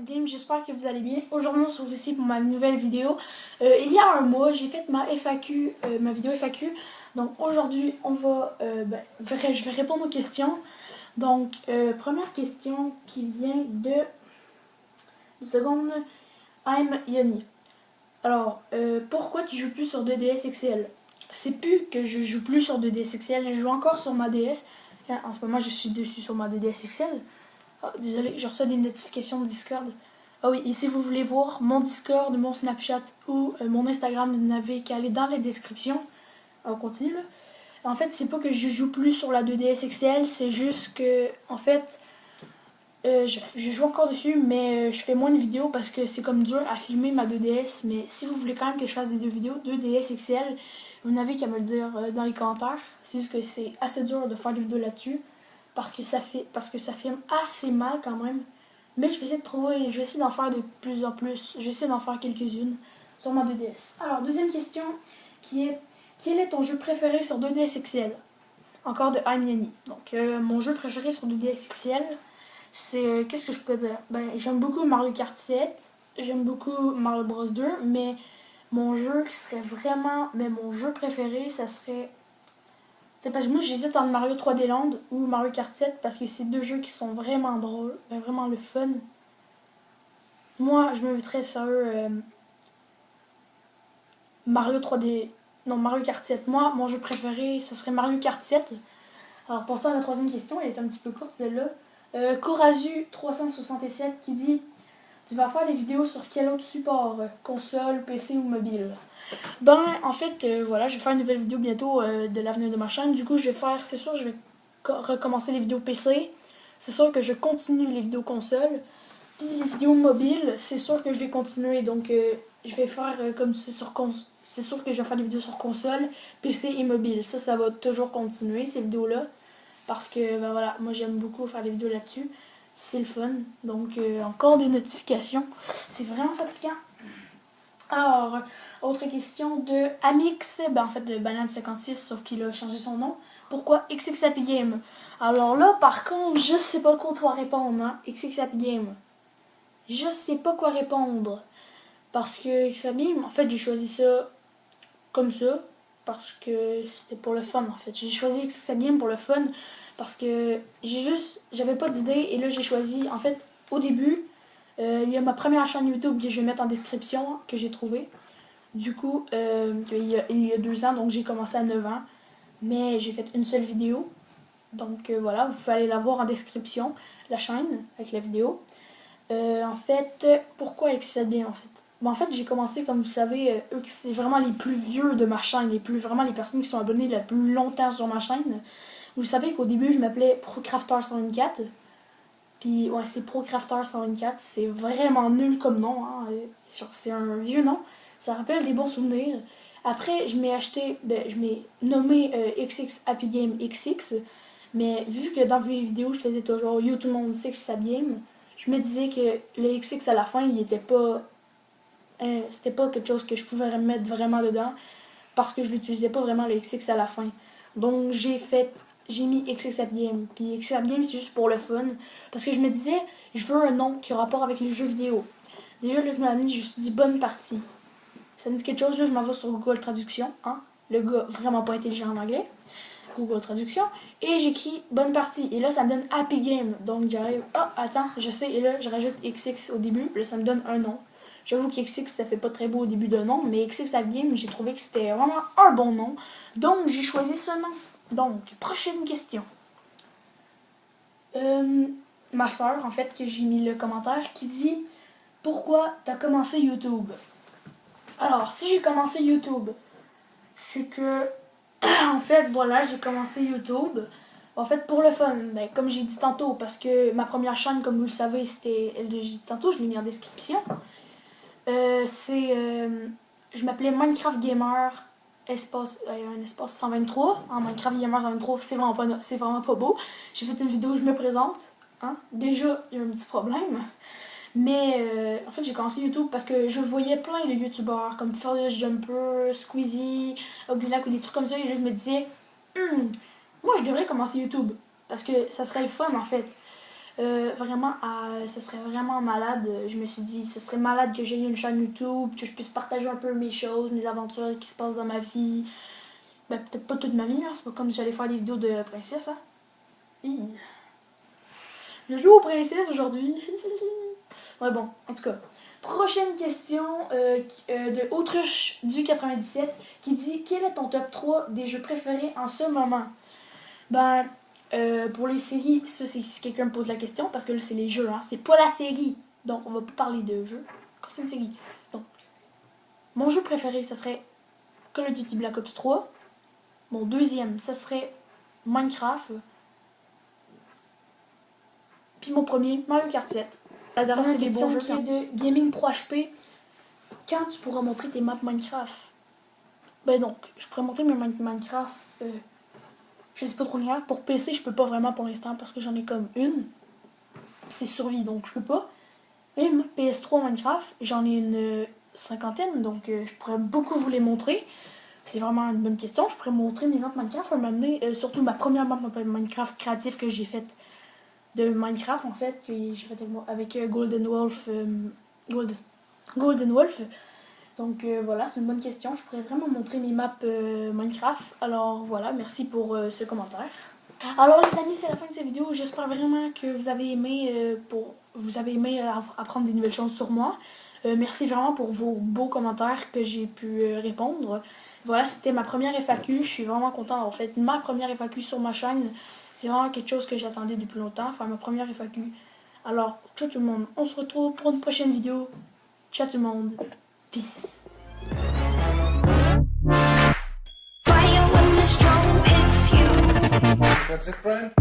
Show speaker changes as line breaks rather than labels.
Game, j'espère que vous allez bien. Aujourd'hui on se retrouve ici pour ma nouvelle vidéo. Il y a un mois, j'ai fait ma FAQ, ma vidéo FAQ. Donc aujourd'hui on va, je vais répondre aux questions. Donc première question qui vient de 2 secondes. I'm Yoni. Alors, pourquoi tu joues plus sur 2DS XL? C'est plus que je joue plus sur 2DS XL, je joue encore sur ma DS. En ce moment je suis dessus sur ma 2DS XL. Oh, désolé, je reçois des notifications de Discord. Ah oui, et si vous voulez voir mon Discord, mon Snapchat ou mon Instagram, vous n'avez qu'à aller dans la description. On continue là. En fait, c'est pas que je joue plus sur la 2DS XL, c'est juste que, en fait, je joue encore dessus, mais je fais moins de vidéos parce que c'est comme dur à filmer ma 2DS. Mais si vous voulez quand même que je fasse des vidéos 2DS XL, vous n'avez qu'à me le dire dans les commentaires. C'est juste que c'est assez dur de faire des vidéos là-dessus parce que ça filme assez mal quand même. Mais je vais essayer de trouver, je vais essayer d'en faire de plus en plus. Je vais essayer d'en faire quelques-unes sur ma 2DS. Alors, deuxième question qui est: quel est ton jeu préféré sur 2DS XL? Encore de Amiani. Donc, mon jeu préféré sur 2DS XL, c'est. Qu'est-ce que je peux dire? Ben, j'aime beaucoup Mario Kart 7. J'aime beaucoup Mario Bros 2. Mais mon jeu qui serait vraiment. Mais mon jeu préféré, ça serait. C'est parce que moi j'hésite entre Mario 3D Land ou Mario Kart 7 parce que c'est deux jeux qui sont vraiment drôles, vraiment le fun. Moi, je m'inviterais sur Mario 3D. Non, Mario Kart 7. Moi, mon jeu préféré, ce serait Mario Kart 7. Alors, pour ça, la troisième question, elle est un petit peu courte celle-là. Corazu367 qui dit: tu vas faire des vidéos sur quel autre support? Console, PC ou mobile? Ben, en fait, voilà, je vais faire une nouvelle vidéo bientôt de l'avenir de ma chaîne. Du coup, je vais faire, c'est sûr, je vais recommencer les vidéos PC. C'est sûr que je continue les vidéos console. Puis les vidéos mobiles, c'est sûr que je vais continuer. Donc, je vais faire comme c'est sur console. C'est sûr que je vais faire des vidéos sur console, PC et mobile. Ça va toujours continuer, ces vidéos-là. Parce que, ben voilà, moi j'aime beaucoup faire des vidéos là-dessus. C'est le fun. Donc, encore des notifications. C'est vraiment fatigant. Alors, autre question de Amix, ben en fait de Banane56, sauf qu'il a changé son nom. Pourquoi XX Happy Game? Alors là, par contre, je sais pas quoi répondre, hein. XX Happy Game. Je sais pas quoi répondre. Parce que XX Happy Game, en fait, j'ai choisi ça comme ça. Parce que c'était pour le fun, en fait. J'ai choisi XX Happy Game pour le fun. Parce que j'avais pas d'idée. Et là, j'ai choisi, en fait, au début, il y a ma première chaîne YouTube que je vais mettre en description, que j'ai trouvée. Du coup, il y a 2 ans, donc j'ai commencé à 9 ans. Mais j'ai fait une seule vidéo. Donc voilà, vous pouvez aller la voir en description, la chaîne, avec la vidéo. En fait, pourquoi XSBM en fait? Bon, en fait, j'ai commencé, comme vous savez, c'est vraiment les plus vieux de ma chaîne, vraiment les personnes qui sont abonnées le plus longtemps sur ma chaîne. Vous savez qu'au début, je m'appelais Procrafter124. Puis, ouais, c'est Procrafter124. C'est vraiment nul comme nom, hein. C'est un vieux nom. Ça rappelle des bons souvenirs. Après, je m'ai nommé XX Happy Game XX. Mais vu que dans mes vidéos, je faisais toujours You Tout le monde sait que c'est Happy Game, je me disais que le XX à la fin, il était pas. C'était pas quelque chose que je pouvais mettre vraiment dedans. Parce que je l'utilisais pas vraiment le XX à la fin. Donc, j'ai mis XX Happy Game. Puis XX Happy Game, c'est juste pour le fun. Parce que je me disais, je veux un nom qui a rapport avec les jeux vidéo. Déjà, là, je me suis dit bonne partie. Ça me dit quelque chose, là, je m'en vais sur Google Traduction. Hein? Le gars vraiment pas intelligent en anglais. Google Traduction. Et j'écris bonne partie. Et là, ça me donne Happy Game. Donc, j'arrive. Ah, attends, je sais. Et là, je rajoute XX au début. Là, ça me donne un nom. J'avoue qu'XX, ça fait pas très beau au début de nom. Mais XX Happy Game, j'ai trouvé que c'était vraiment un bon nom. Donc, j'ai choisi ce nom. Donc, prochaine question. Ma soeur, en fait, que j'ai mis le commentaire, qui dit: pourquoi t'as commencé YouTube? Alors, si j'ai commencé YouTube, c'est que, en fait, voilà, j'ai commencé YouTube. En fait, pour le fun, ben, comme j'ai dit tantôt, parce que ma première chaîne, comme vous le savez, c'était elle de j'ai dit tantôt, je l'ai mis en description. Je m'appelais Minecraft Gamer, un espace 123. En Minecraft Gamer 123, c'est vraiment pas beau. J'ai fait une vidéo où je me présente. Hein? Déjà, il y a un petit problème. Mais en fait, j'ai commencé YouTube parce que je voyais plein de YouTubeurs comme Furious Jumper, Squeezie, Oxylac ou des trucs comme ça. Et là, je me disais, moi, je devrais commencer YouTube parce que ça serait le fun en fait. Vraiment, ce serait vraiment malade. Je me suis dit, ce serait malade que j'aie une chaîne YouTube, que je puisse partager un peu mes choses, mes aventures qui se passent dans ma vie. Ben, peut-être pas toute ma vie, hein. C'est pas comme si j'allais faire des vidéos de princesse, hein. Je joue aux princesses aujourd'hui. Ouais, bon, en tout cas. Prochaine question de Autruche du 97 qui dit: quel est ton top 3 des jeux préférés en ce moment? Ben, pour les séries, ça c'est si quelqu'un me pose la question, parce que là c'est les jeux, hein, c'est pas la série. Donc on va pas parler de jeux quand c'est une série. Donc, mon jeu préféré, ça serait Call of Duty Black Ops 3. Mon deuxième, ça serait Minecraft. Puis mon premier, Mario Kart 7. La dernière question qui est de Gaming Pro HP. Quand tu pourras montrer tes maps Minecraft? Ben donc, je pourrais montrer mes Minecraft. Je sais pas trop rien. Pour PC, je peux pas vraiment pour l'instant parce que j'en ai comme une. C'est survie, donc je peux pas. Même PS3 Minecraft, j'en ai une cinquantaine, donc je pourrais beaucoup vous les montrer. C'est vraiment une bonne question. Je pourrais montrer mes maps Minecraft, m'amener surtout ma première map Minecraft créative que j'ai faite de Minecraft en fait, que j'ai faite avec Golden Wolf. Golden Wolf. Donc voilà, c'est une bonne question. Je pourrais vraiment montrer mes maps Minecraft. Alors voilà, merci pour ce commentaire. Alors les amis, c'est la fin de cette vidéo. J'espère vraiment que vous avez aimé, apprendre des nouvelles choses sur moi. Merci vraiment pour vos beaux commentaires que j'ai pu répondre. Voilà, c'était ma première FAQ. Je suis vraiment contente d'avoir fait ma première FAQ sur ma chaîne. C'est vraiment quelque chose que j'attendais depuis longtemps, faire ma première FAQ. Alors, ciao tout le monde. On se retrouve pour une prochaine vidéo. Ciao tout le monde. Peace.
That's it, Brian?